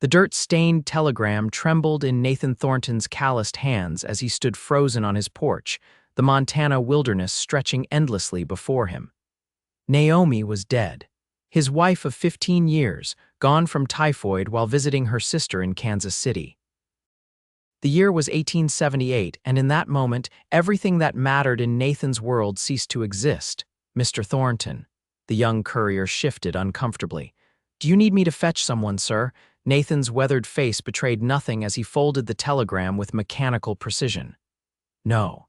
The dirt-stained telegram trembled in Nathan Thornton's calloused hands as he stood frozen on his porch, the Montana wilderness stretching endlessly before him. Naomi was dead. His wife of 15 years, gone from typhoid while visiting her sister in Kansas City. The year was 1878, and in that moment, everything that mattered in Nathan's world ceased to exist. "Mr. Thornton." The young courier shifted uncomfortably. "Do you need me to fetch someone, sir?" Nathan's weathered face betrayed nothing as he folded the telegram with mechanical precision. "No."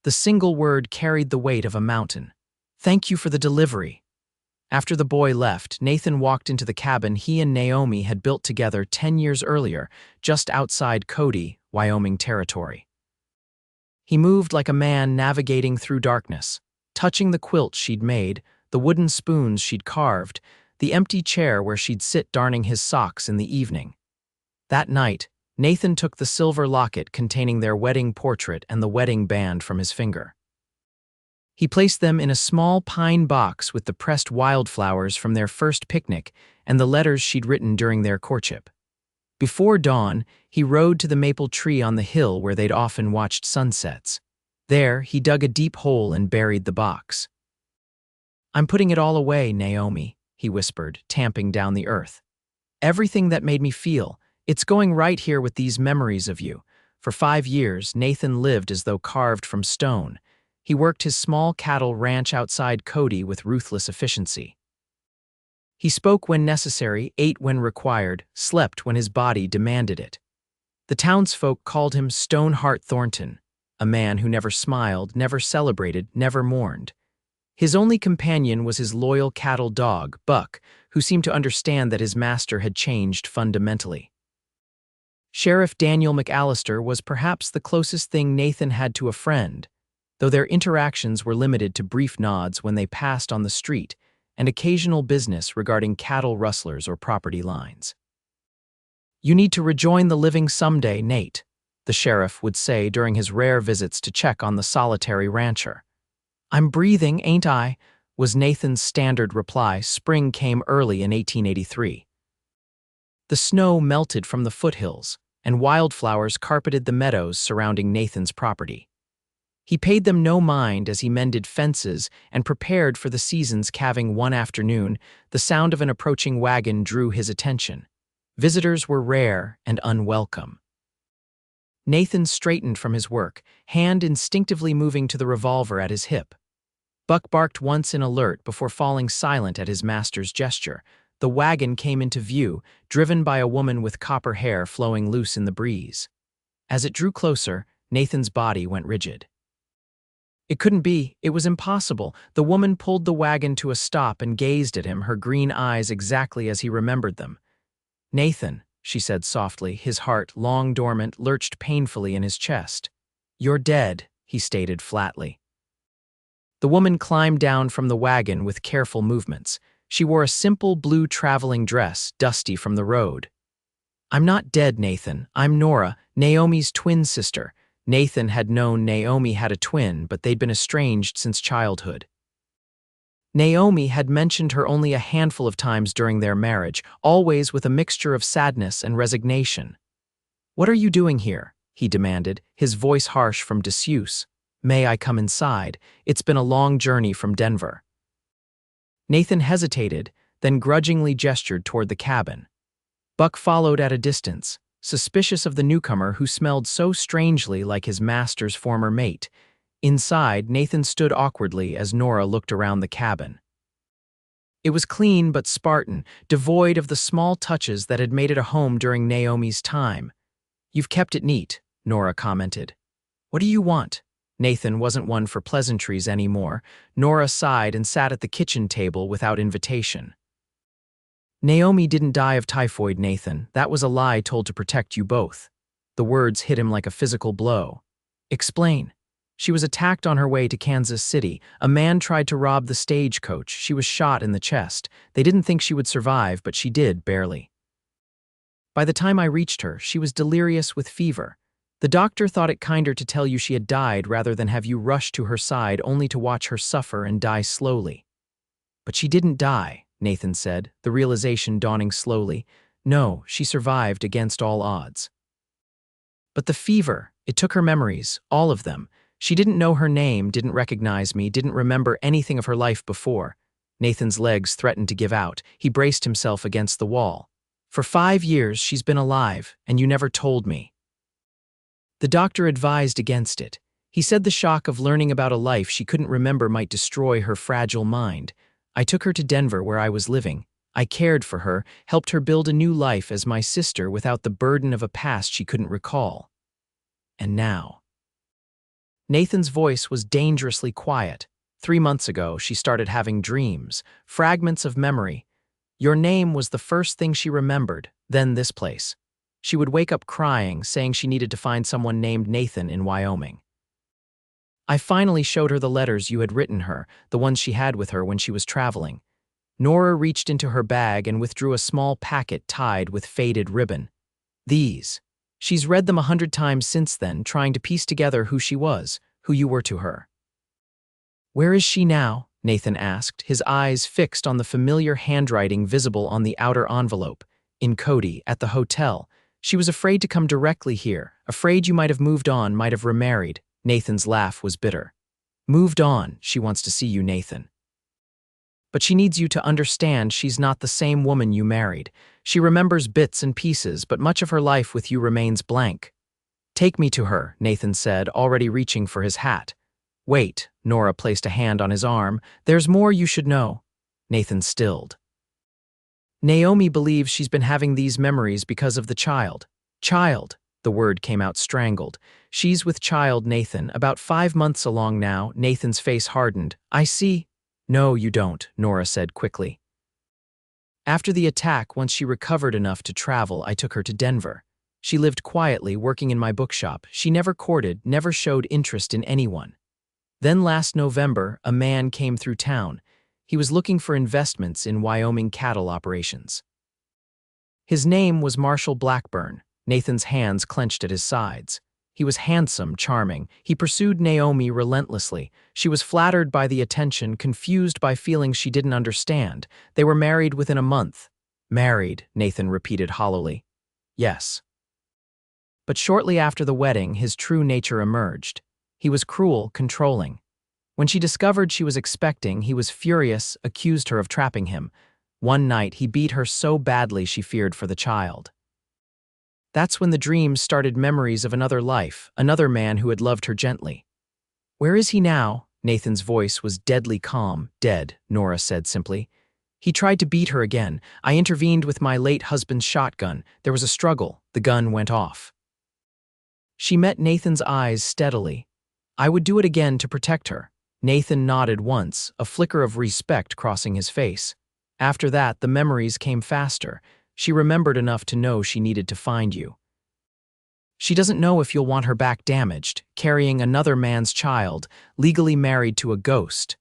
The single word carried the weight of a mountain. "Thank you for the delivery." After the boy left, Nathan walked into the cabin he and Naomi had built together 10 years earlier, just outside Cody, Wyoming territory. He moved like a man navigating through darkness, touching the quilt she'd made, the wooden spoons she'd carved, the empty chair where she'd sit darning his socks in the evening. That night, Nathan took the silver locket containing their wedding portrait and the wedding band from his finger. He placed them in a small pine box with the pressed wildflowers from their first picnic and the letters she'd written during their courtship. Before dawn, he rode to the maple tree on the hill where they'd often watched sunsets. There, he dug a deep hole and buried the box. "I'm putting it all away, Naomi," he whispered, tamping down the earth. "Everything that made me feel, it's going right here with these memories of you." For 5 years, Nathan lived as though carved from stone. He worked his small cattle ranch outside Cody with ruthless efficiency. He spoke when necessary, ate when required, slept when his body demanded it. The townsfolk called him Stoneheart Thornton, a man who never smiled, never celebrated, never mourned. His only companion was his loyal cattle dog, Buck, who seemed to understand that his master had changed fundamentally. Sheriff Daniel McAllister was perhaps the closest thing Nathan had to a friend, though their interactions were limited to brief nods when they passed on the street and occasional business regarding cattle rustlers or property lines. "You need to rejoin the living someday, Nate," the sheriff would say during his rare visits to check on the solitary rancher. "I'm breathing, ain't I?" was Nathan's standard reply. Spring came early in 1883. The snow melted from the foothills, and wildflowers carpeted the meadows surrounding Nathan's property. He paid them no mind as he mended fences and prepared for the season's calving. One afternoon, the sound of an approaching wagon drew his attention. Visitors were rare and unwelcome. Nathan straightened from his work, hand instinctively moving to the revolver at his hip. Buck barked once in alert before falling silent at his master's gesture. The wagon came into view, driven by a woman with copper hair flowing loose in the breeze. As it drew closer, Nathan's body went rigid. It couldn't be. It was impossible. The woman pulled the wagon to a stop and gazed at him, her green eyes exactly as he remembered them. "Nathan," she said softly, his heart, long dormant, lurched painfully in his chest. "You're dead," he stated flatly. The woman climbed down from the wagon with careful movements. She wore a simple blue traveling dress, dusty from the road. "I'm not dead, Nathan. I'm Nora, Naomi's twin sister." Nathan had known Naomi had a twin, but they'd been estranged since childhood. Naomi had mentioned her only a handful of times during their marriage, always with a mixture of sadness and resignation. "What are you doing here?" he demanded, his voice harsh from disuse. "May I come inside? It's been a long journey from Denver." Nathan hesitated, then grudgingly gestured toward the cabin. Buck followed at a distance, suspicious of the newcomer who smelled so strangely like his master's former mate. Inside, Nathan stood awkwardly as Nora looked around the cabin. It was clean but Spartan, devoid of the small touches that had made it a home during Naomi's time. "You've kept it neat," Nora commented. "What do you want?" Nathan wasn't one for pleasantries anymore. Nora sighed and sat at the kitchen table without invitation. "Naomi didn't die of typhoid, Nathan. That was a lie told to protect you both." The words hit him like a physical blow. "Explain." "She was attacked on her way to Kansas City. A man tried to rob the stagecoach. She was shot in the chest. They didn't think she would survive, but she did, barely. By the time I reached her, she was delirious with fever. The doctor thought it kinder to tell you she had died rather than have you rush to her side only to watch her suffer and die slowly." "But she didn't die," Nathan said, the realization dawning slowly. No, she survived against all odds. But the fever, it took her memories, all of them. She didn't know her name, didn't recognize me, didn't remember anything of her life before. Nathan's legs threatened to give out. He braced himself against the wall. For 5 years, she's been alive, and you never told me. The doctor advised against it. He said the shock of learning about a life she couldn't remember might destroy her fragile mind. I took her to Denver where I was living. I cared for her, helped her build a new life as my sister without the burden of a past she couldn't recall. And now. Nathan's voice was dangerously quiet. 3 months ago, she started having dreams, fragments of memory. Your name was the first thing she remembered, then this place. She would wake up crying, saying she needed to find someone named Nathan in Wyoming. I finally showed her the letters you had written her, the ones she had with her when she was traveling. Nora reached into her bag and withdrew a small packet tied with faded ribbon. These. She's read them 100 times since then, trying to piece together who she was, who you were to her. Where is she now? Nathan asked, his eyes fixed on the familiar handwriting visible on the outer envelope. In Cody, at the hotel. She was afraid to come directly here, afraid you might have moved on, might have remarried. Nathan's laugh was bitter. Moved on, she wants to see you, Nathan. But she needs you to understand she's not the same woman you married. She remembers bits and pieces, but much of her life with you remains blank. Take me to her, Nathan said, already reaching for his hat. Wait, Nora placed a hand on his arm. There's more you should know. Nathan stilled. Naomi believes she's been having these memories because of the child. Child, the word came out strangled. She's with child, Nathan, about 5 months along now. Nathan's face hardened. I see. No, you don't, Nora said quickly. After the attack, once she recovered enough to travel, I took her to Denver. She lived quietly, working in my bookshop. She never courted, never showed interest in anyone. Then last November, a man came through town. He was looking for investments in Wyoming cattle operations. His name was Marshall Blackburn. Nathan's hands clenched at his sides. He was handsome, charming. He pursued Naomi relentlessly. She was flattered by the attention, confused by feelings she didn't understand. They were married within a month. Married, Nathan repeated hollowly. Yes. But shortly after the wedding, his true nature emerged. He was cruel, controlling. When she discovered she was expecting, he was furious, accused her of trapping him. One night, he beat her so badly she feared for the child. That's when the dreams started, memories of another life, another man who had loved her gently. Where is he now? Nathan's voice was deadly calm. Dead, Nora said simply. He tried to beat her again. I intervened with my late husband's shotgun. There was a struggle. The gun went off. She met Nathan's eyes steadily. I would do it again to protect her. Nathan nodded once, a flicker of respect crossing his face. After that, the memories came faster. She remembered enough to know she needed to find you. She doesn't know if you'll want her back damaged, carrying another man's child, legally married to a ghost.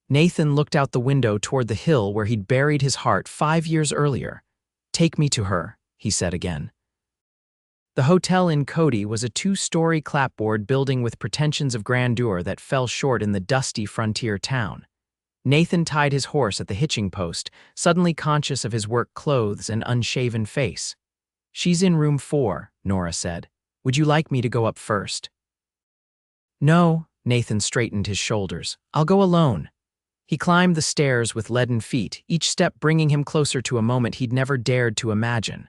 Nathan looked out the window toward the hill where he'd buried his heart 5 years earlier. Take me to her, he said again. The hotel in Cody was a 2-story clapboard building with pretensions of grandeur that fell short in the dusty frontier town. Nathan tied his horse at the hitching post, suddenly conscious of his work clothes and unshaven face. She's in room 4, Nora said. Would you like me to go up first? No, Nathan straightened his shoulders. I'll go alone. He climbed the stairs with leaden feet, each step bringing him closer to a moment he'd never dared to imagine.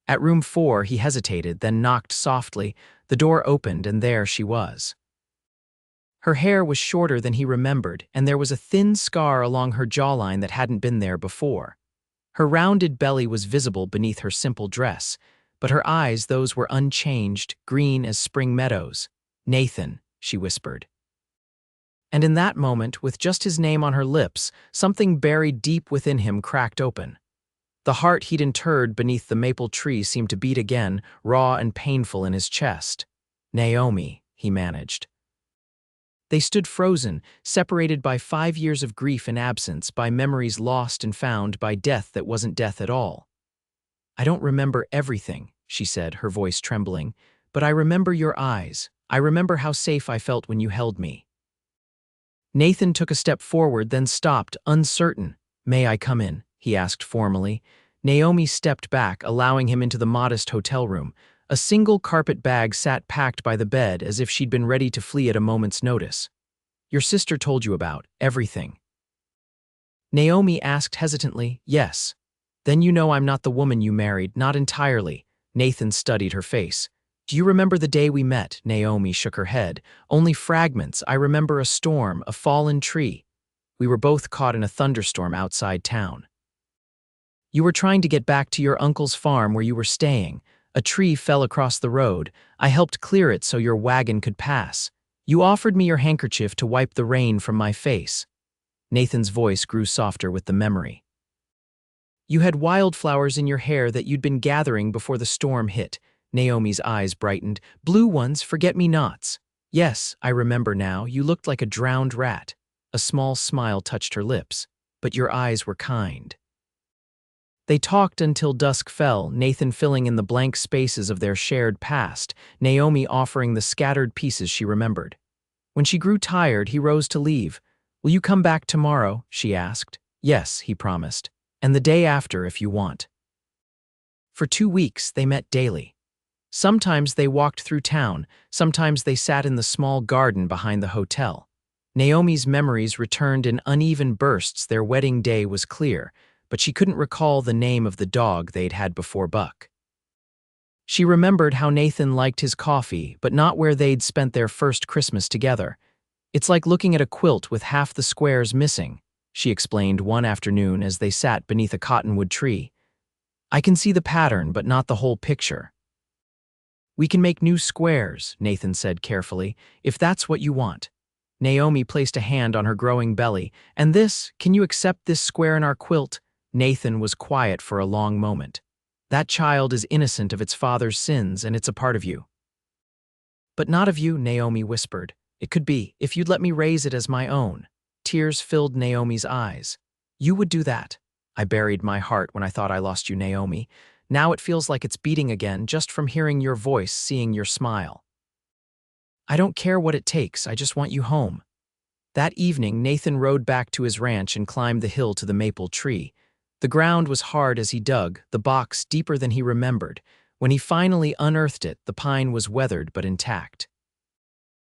At room 4, he hesitated, then knocked softly. The door opened, and there she was. Her hair was shorter than he remembered, and there was a thin scar along her jawline that hadn't been there before. Her rounded belly was visible beneath her simple dress, but her eyes, those were unchanged, green as spring meadows. Nathan, she whispered. And in that moment, with just his name on her lips, something buried deep within him cracked open. The heart he'd interred beneath the maple tree seemed to beat again, raw and painful in his chest. Naomi, he managed. They stood frozen, separated by 5 years of grief and absence, by memories lost and found, by death that wasn't death at all. I don't remember everything, she said, her voice trembling, but I remember your eyes. I remember how safe I felt when you held me. Nathan took a step forward, then stopped, uncertain. May I come in? He asked formally. Naomi stepped back, allowing him into the modest hotel room. A single carpet bag sat packed by the bed as if she'd been ready to flee at a moment's notice. "Your sister told you about everything." Naomi asked hesitantly. "Yes." "Then you know I'm not the woman you married, not entirely." Nathan studied her face. "Do you remember the day we met?" Naomi shook her head. "Only fragments. I remember a storm, a fallen tree. We were both caught in a thunderstorm outside town. You were trying to get back to your uncle's farm where you were staying. A tree fell across the road. I helped clear it so your wagon could pass. You offered me your handkerchief to wipe the rain from my face." Nathan's voice grew softer with the memory. "You had wildflowers in your hair that you'd been gathering before the storm hit." Naomi's eyes brightened. "Blue ones, forget-me-nots." "Yes, I remember now. You looked like a drowned rat." A small smile touched her lips. "But your eyes were kind." They talked until dusk fell, Nathan filling in the blank spaces of their shared past, Naomi offering the scattered pieces she remembered. When she grew tired, he rose to leave. "Will you come back tomorrow?" she asked. "Yes," he promised. "And the day after, if you want." For 2 weeks, they met daily. Sometimes they walked through town, sometimes they sat in the small garden behind the hotel. Naomi's memories returned in uneven bursts. Their wedding day was clear, but she couldn't recall the name of the dog they'd had before Buck. She remembered how Nathan liked his coffee, but not where they'd spent their first Christmas together. "It's like looking at a quilt with half the squares missing," she explained one afternoon as they sat beneath a cottonwood tree. "I can see the pattern, but not the whole picture." "We can make new squares," Nathan said carefully, "if that's what you want." Naomi placed a hand on her growing belly. "And this, can you accept this square in our quilt?" Nathan was quiet for a long moment. "That child is innocent of its father's sins, and it's a part of you." "But not of you," Naomi whispered. "It could be, if you'd let me raise it as my own." Tears filled Naomi's eyes. "You would do that?" "I buried my heart when I thought I lost you, Naomi. Now it feels like it's beating again just from hearing your voice, seeing your smile." "I don't care what it takes, I just want you home." That evening, Nathan rode back to his ranch and climbed the hill to the maple tree. The ground was hard as he dug, the box deeper than he remembered. When he finally unearthed it, the pine was weathered but intact.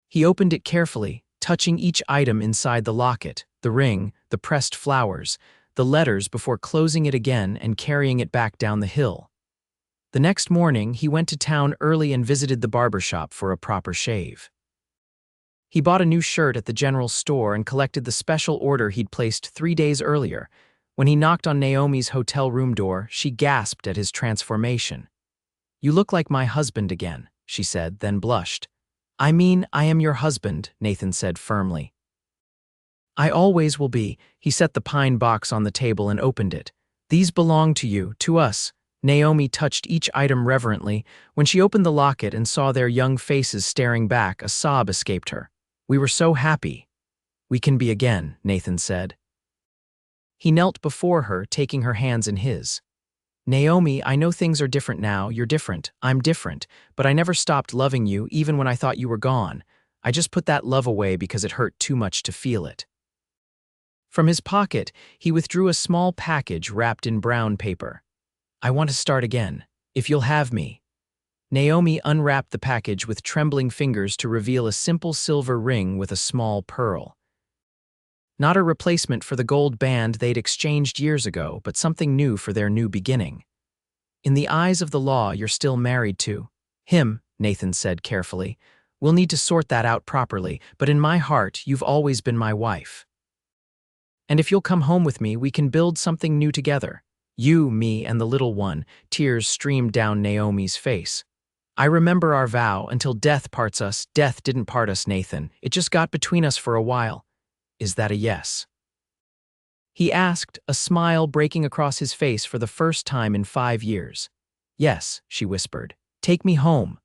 He opened it carefully, touching each item inside the locket, the ring, the pressed flowers, the letters before closing it again and carrying it back down the hill. The next morning, he went to town early and visited the barber shop for a proper shave. He bought a new shirt at the general store and collected the special order he'd placed 3 days earlier. When he knocked on Naomi's hotel room door, she gasped at his transformation. "You look like my husband again," she said, then blushed. "I mean, I am your husband," Nathan said firmly. "I always will be." He set the pine box on the table and opened it. "These belong to you, to us." Naomi touched each item reverently. When she opened the locket and saw their young faces staring back, a sob escaped her. "We were so happy." "We can be again," Nathan said. He knelt before her, taking her hands in his. "Naomi, I know things are different now. You're different. I'm different. But I never stopped loving you, even when I thought you were gone. I just put that love away because it hurt too much to feel it." From his pocket, he withdrew a small package wrapped in brown paper. "I want to start again, if you'll have me." Naomi unwrapped the package with trembling fingers to reveal a simple silver ring with a small pearl. Not a replacement for the gold band they'd exchanged years ago, but something new for their new beginning. "In the eyes of the law, you're still married to him," Nathan said carefully. "We'll need to sort that out properly, but in my heart, you've always been my wife. And if you'll come home with me, we can build something new together. You, me, and the little one." Tears streamed down Naomi's face. "I remember our vow, until death parts us." "Death didn't part us, Nathan. It just got between us for a while." "Is that a yes?" he asked, a smile breaking across his face for the first time in 5 years. "Yes," she whispered. "Take me home."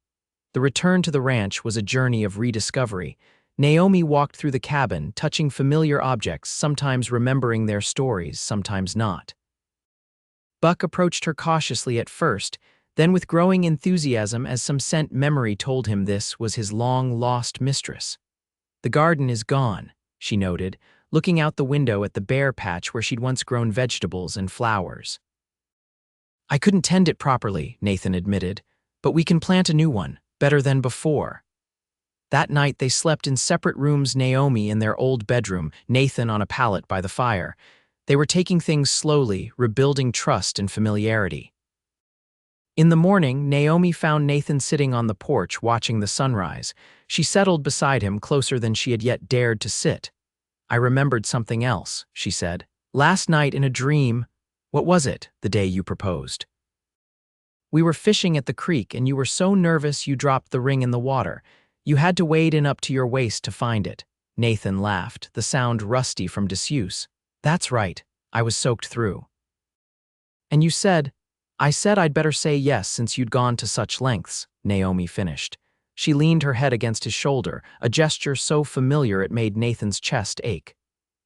The return to the ranch was a journey of rediscovery. Naomi walked through the cabin, touching familiar objects, sometimes remembering their stories, sometimes not. Buck approached her cautiously at first, then with growing enthusiasm as some scent memory told him this was his long-lost mistress. "The garden is gone," she noted, looking out the window at the bare patch where she'd once grown vegetables and flowers. I couldn't tend it properly, Nathan admitted, but we can plant a new one, better than before. That night they slept in separate rooms, Naomi in their old bedroom, Nathan on a pallet by the fire. They were taking things slowly, rebuilding trust and familiarity. In the morning, Naomi found Nathan sitting on the porch watching the sunrise. She settled beside him closer than she had yet dared to sit. I remembered something else, she said. Last night in a dream. What was it, the day you proposed? We were fishing at the creek and you were so nervous you dropped the ring in the water. You had to wade in up to your waist to find it. Nathan laughed, the sound rusty from disuse. That's right, I was soaked through. And you said, I said I'd better say yes since you'd gone to such lengths, Naomi finished. She leaned her head against his shoulder, a gesture so familiar it made Nathan's chest ache.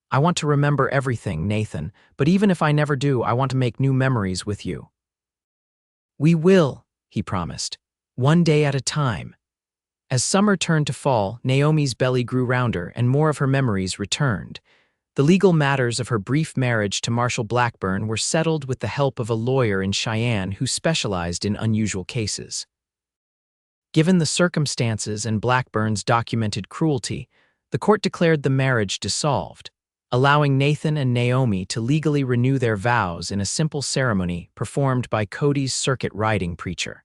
I want to remember everything, Nathan, but even if I never do, I want to make new memories with you. We will, he promised, one day at a time. As summer turned to fall, Naomi's belly grew rounder and more of her memories returned. The legal matters of her brief marriage to Marshall Blackburn were settled with the help of a lawyer in Cheyenne who specialized in unusual cases. Given the circumstances and Blackburn's documented cruelty, the court declared the marriage dissolved, allowing Nathan and Naomi to legally renew their vows in a simple ceremony performed by Cody's circuit riding preacher.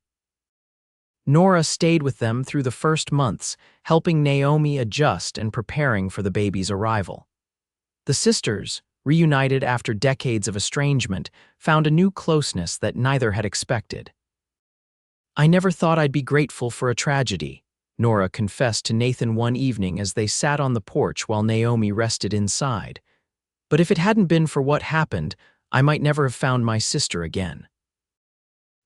Nora stayed with them through the first months, helping Naomi adjust and preparing for the baby's arrival. The sisters, reunited after decades of estrangement, found a new closeness that neither had expected. I never thought I'd be grateful for a tragedy, Nora confessed to Nathan one evening as they sat on the porch while Naomi rested inside. But if it hadn't been for what happened, I might never have found my sister again.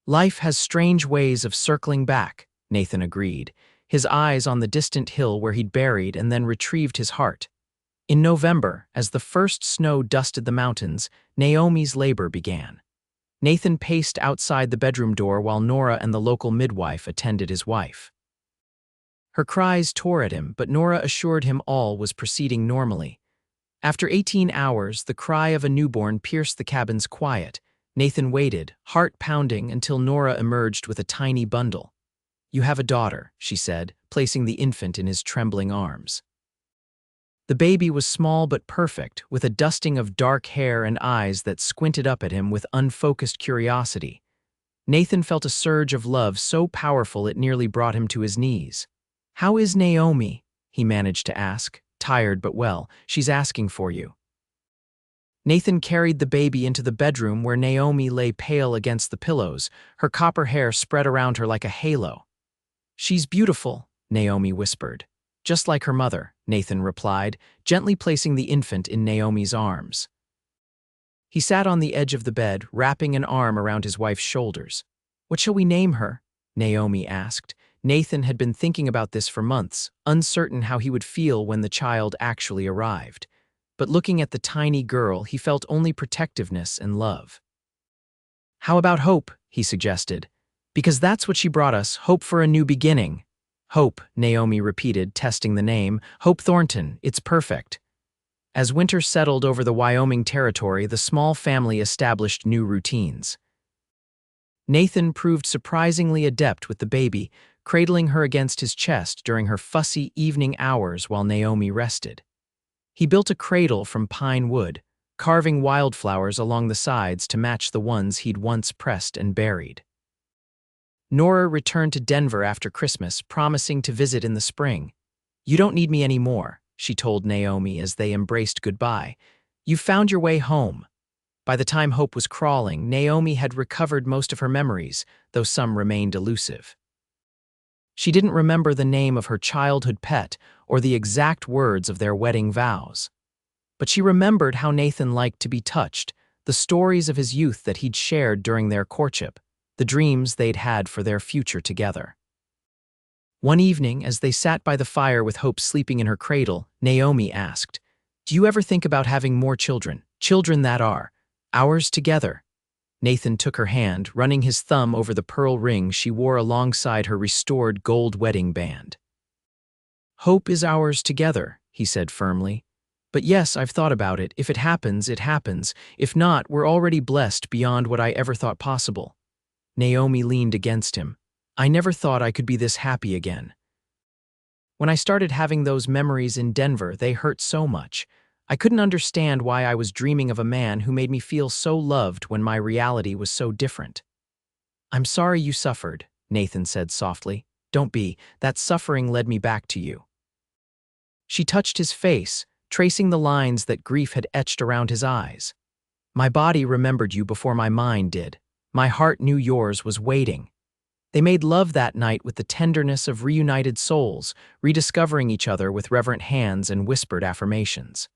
Life has strange ways of circling back, Nathan agreed, his eyes on the distant hill where he'd buried and then retrieved his heart. In November, as the first snow dusted the mountains, Naomi's labor began. Nathan paced outside the bedroom door while Nora and the local midwife attended his wife. Her cries tore at him, but Nora assured him all was proceeding normally. After 18 hours, the cry of a newborn pierced the cabin's quiet. Nathan waited, heart pounding, until Nora emerged with a tiny bundle. You have a daughter, she said, placing the infant in his trembling arms. The baby was small but perfect, with a dusting of dark hair and eyes that squinted up at him with unfocused curiosity. Nathan felt a surge of love so powerful it nearly brought him to his knees. How is Naomi? He managed to ask, tired but well. She's asking for you. Nathan carried the baby into the bedroom where Naomi lay pale against the pillows, her copper hair spread around her like a halo. She's beautiful, Naomi whispered. Just like her mother, Nathan replied, gently placing the infant in Naomi's arms. He sat on the edge of the bed, wrapping an arm around his wife's shoulders. What shall we name her? Naomi asked. Nathan had been thinking about this for months, uncertain how he would feel when the child actually arrived. But looking at the tiny girl, he felt only protectiveness and love. How about Hope, he suggested. Because that's what she brought us, hope for a new beginning. Hope, Naomi repeated, testing the name. Hope Thornton, it's perfect. As winter settled over the Wyoming territory, the small family established new routines. Nathan proved surprisingly adept with the baby, cradling her against his chest during her fussy evening hours while Naomi rested. He built a cradle from pine wood, carving wildflowers along the sides to match the ones he'd once pressed and buried. Nora returned to Denver after Christmas, promising to visit in the spring. You don't need me anymore, she told Naomi as they embraced goodbye. You've found your way home. By the time Hope was crawling, Naomi had recovered most of her memories, though some remained elusive. She didn't remember the name of her childhood pet or the exact words of their wedding vows. But she remembered how Nathan liked to be touched, the stories of his youth that he'd shared during their courtship, the dreams they'd had for their future together. One evening, as they sat by the fire with Hope sleeping in her cradle, Naomi asked, Do you ever think about having more children? Children that are ours together? Nathan took her hand, running his thumb over the pearl ring she wore alongside her restored gold wedding band. Hope is ours together, he said firmly. But yes, I've thought about it. If it happens, it happens. If not, we're already blessed beyond what I ever thought possible. Naomi leaned against him. I never thought I could be this happy again. When I started having those memories in Denver, they hurt so much. I couldn't understand why I was dreaming of a man who made me feel so loved when my reality was so different. I'm sorry you suffered, Nathan said softly. Don't be. That suffering led me back to you. She touched his face, tracing the lines that grief had etched around his eyes. My body remembered you before my mind did. My heart knew yours was waiting. They made love that night with the tenderness of reunited souls, rediscovering each other with reverent hands and whispered affirmations.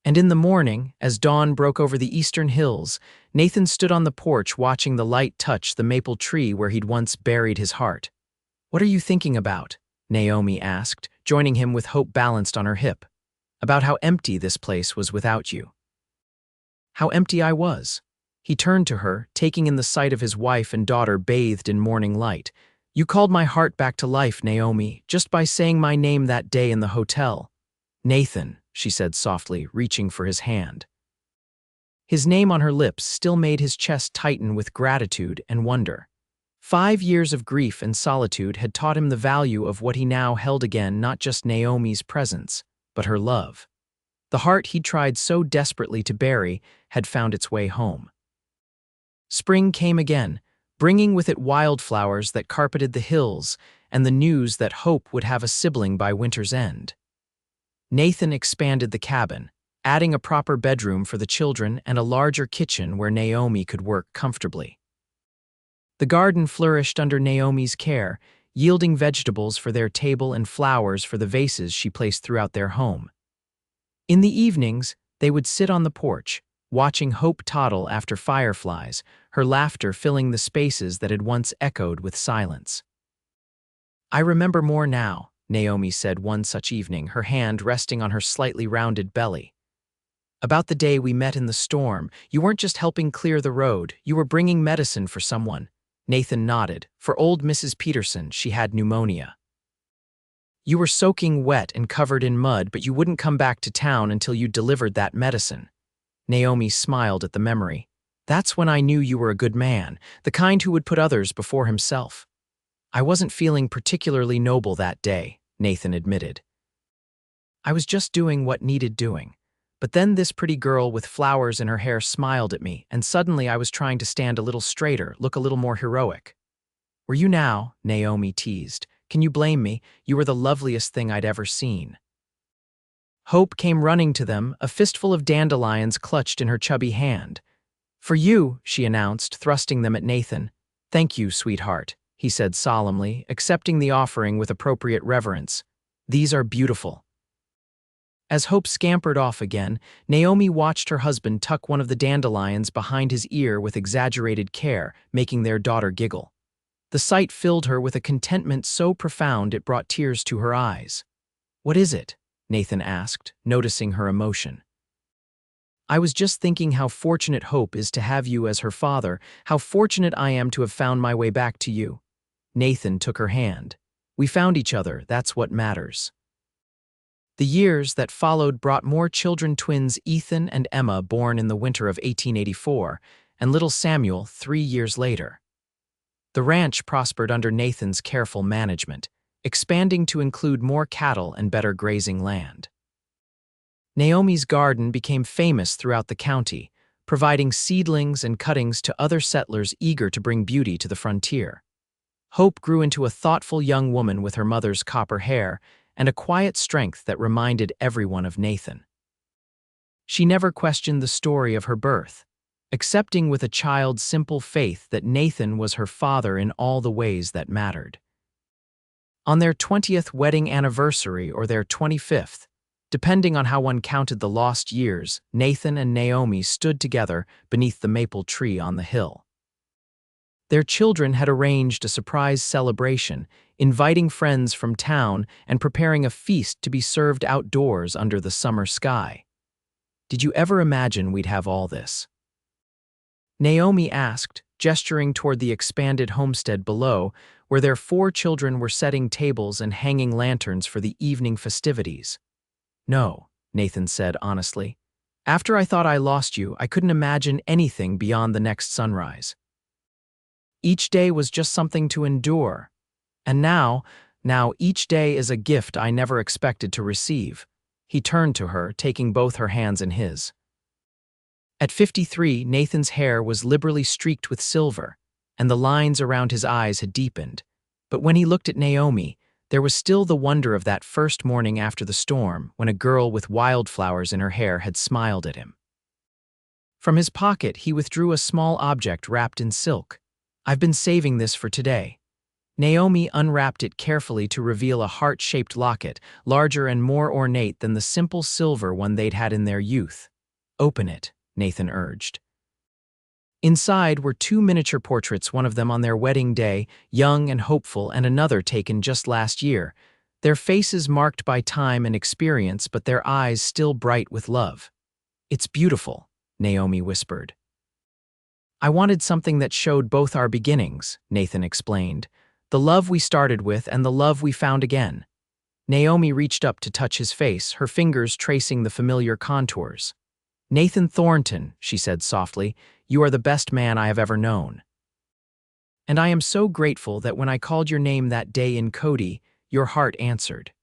And in the morning, as dawn broke over the eastern hills, Nathan stood on the porch watching the light touch the maple tree where he'd once buried his heart. What are you thinking about? Naomi asked, joining him with hope balanced on her hip. About how empty this place was without you. How empty I was. He turned to her, taking in the sight of his wife and daughter bathed in morning light. You called my heart back to life, Naomi, just by saying my name that day in the hotel. Nathan, she said softly, reaching for his hand. His name on her lips still made his chest tighten with gratitude and wonder. 5 years of grief and solitude had taught him the value of what he now held again, not just Naomi's presence, but her love. The heart he'd tried so desperately to bury had found its way home. Spring came again, bringing with it wildflowers that carpeted the hills and the news that Hope would have a sibling by winter's end. Nathan expanded the cabin, adding a proper bedroom for the children and a larger kitchen where Naomi could work comfortably. The garden flourished under Naomi's care, yielding vegetables for their table and flowers for the vases she placed throughout their home. In the evenings, they would sit on the porch, watching Hope toddle after fireflies, her laughter filling the spaces that had once echoed with silence. I remember more now, Naomi said one such evening, her hand resting on her slightly rounded belly. About the day we met in the storm, you weren't just helping clear the road, you were bringing medicine for someone. Nathan nodded. For old Mrs. Peterson, she had pneumonia. You were soaking wet and covered in mud, but you wouldn't come back to town until you delivered that medicine. Naomi smiled at the memory. That's when I knew you were a good man, the kind who would put others before himself. I wasn't feeling particularly noble that day, Nathan admitted. I was just doing what needed doing. But then this pretty girl with flowers in her hair smiled at me, and suddenly I was trying to stand a little straighter, look a little more heroic. Were you now? Naomi teased. Can you blame me? You were the loveliest thing I'd ever seen. Hope came running to them, a fistful of dandelions clutched in her chubby hand. For you, she announced, thrusting them at Nathan. Thank you, sweetheart, he said solemnly, accepting the offering with appropriate reverence. These are beautiful. As Hope scampered off again, Naomi watched her husband tuck one of the dandelions behind his ear with exaggerated care, making their daughter giggle. The sight filled her with a contentment so profound it brought tears to her eyes. What is it? Nathan asked, noticing her emotion. I was just thinking how fortunate Hope is to have you as her father, how fortunate I am to have found my way back to you. Nathan took her hand. We found each other, that's what matters. The years that followed brought more children, twins Ethan and Emma born in the winter of 1884, and little Samuel 3 years later. The ranch prospered under Nathan's careful management, expanding to include more cattle and better grazing land. Naomi's garden became famous throughout the county, providing seedlings and cuttings to other settlers eager to bring beauty to the frontier. Hope grew into a thoughtful young woman with her mother's copper hair and a quiet strength that reminded everyone of Nathan. She never questioned the story of her birth, accepting with a child's simple faith that Nathan was her father in all the ways that mattered. On their 20th wedding anniversary or their 25th, depending on how one counted the lost years, Nathan and Naomi stood together beneath the maple tree on the hill. Their children had arranged a surprise celebration, inviting friends from town and preparing a feast to be served outdoors under the summer sky. Did you ever imagine we'd have all this? Naomi asked, gesturing toward the expanded homestead below, where their 4 children were setting tables and hanging lanterns for the evening festivities. No, Nathan said honestly. After I thought I lost you, I couldn't imagine anything beyond the next sunrise. Each day was just something to endure. And now each day is a gift I never expected to receive. He turned to her, taking both her hands in his. At 53, Nathan's hair was liberally streaked with silver, and the lines around his eyes had deepened. But when he looked at Naomi, there was still the wonder of that first morning after the storm when a girl with wildflowers in her hair had smiled at him. From his pocket, he withdrew a small object wrapped in silk. "I've been saving this for today." Naomi unwrapped it carefully to reveal a heart-shaped locket, larger and more ornate than the simple silver one they'd had in their youth. "Open it," Nathan urged. Inside were two miniature portraits, one of them on their wedding day, young and hopeful, and another taken just last year, their faces marked by time and experience, but their eyes still bright with love. "It's beautiful," Naomi whispered. "I wanted something that showed both our beginnings," Nathan explained. "The love we started with and the love we found again." Naomi reached up to touch his face, her fingers tracing the familiar contours. "Nathan Thornton," she said softly, "you are the best man I have ever known. And I am so grateful that when I called your name that day in Cody, your heart answered."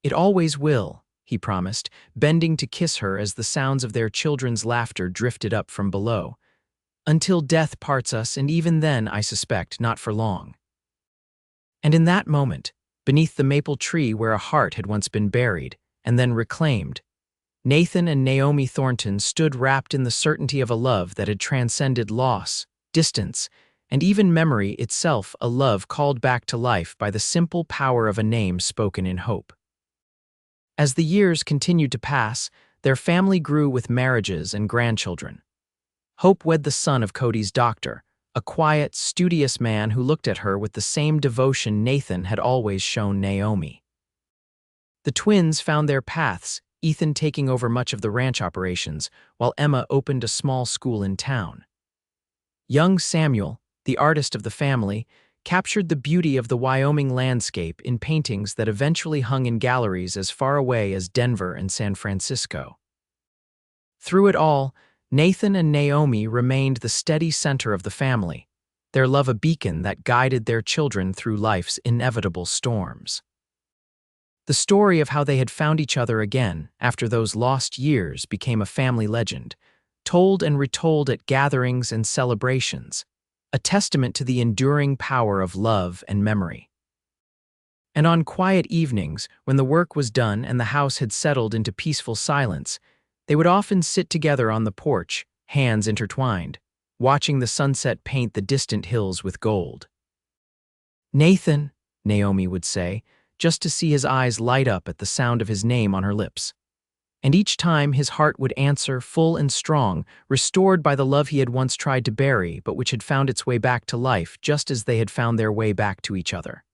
"It always will," he promised, bending to kiss her as the sounds of their children's laughter drifted up from below. "Until death parts us, and even then, I suspect, not for long." And in that moment, beneath the maple tree where a heart had once been buried, and then reclaimed, Nathan and Naomi Thornton stood wrapped in the certainty of a love that had transcended loss, distance, and even memory itself, a love called back to life by the simple power of a name spoken in hope. As the years continued to pass, their family grew with marriages and grandchildren. Hope wed the son of Cody's doctor, a quiet, studious man who looked at her with the same devotion Nathan had always shown Naomi. The twins found their paths, Ethan taking over much of the ranch operations, while Emma opened a small school in town. Young Samuel, the artist of the family, captured the beauty of the Wyoming landscape in paintings that eventually hung in galleries as far away as Denver and San Francisco. Through it all, Nathan and Naomi remained the steady center of the family, their love a beacon that guided their children through life's inevitable storms. The story of how they had found each other again after those lost years became a family legend, told and retold at gatherings and celebrations, a testament to the enduring power of love and memory. And on quiet evenings, when the work was done and the house had settled into peaceful silence, they would often sit together on the porch, hands intertwined, watching the sunset paint the distant hills with gold. "Nathan," Naomi would say, just to see his eyes light up at the sound of his name on her lips. And each time his heart would answer, full and strong, restored by the love he had once tried to bury, but which had found its way back to life just as they had found their way back to each other.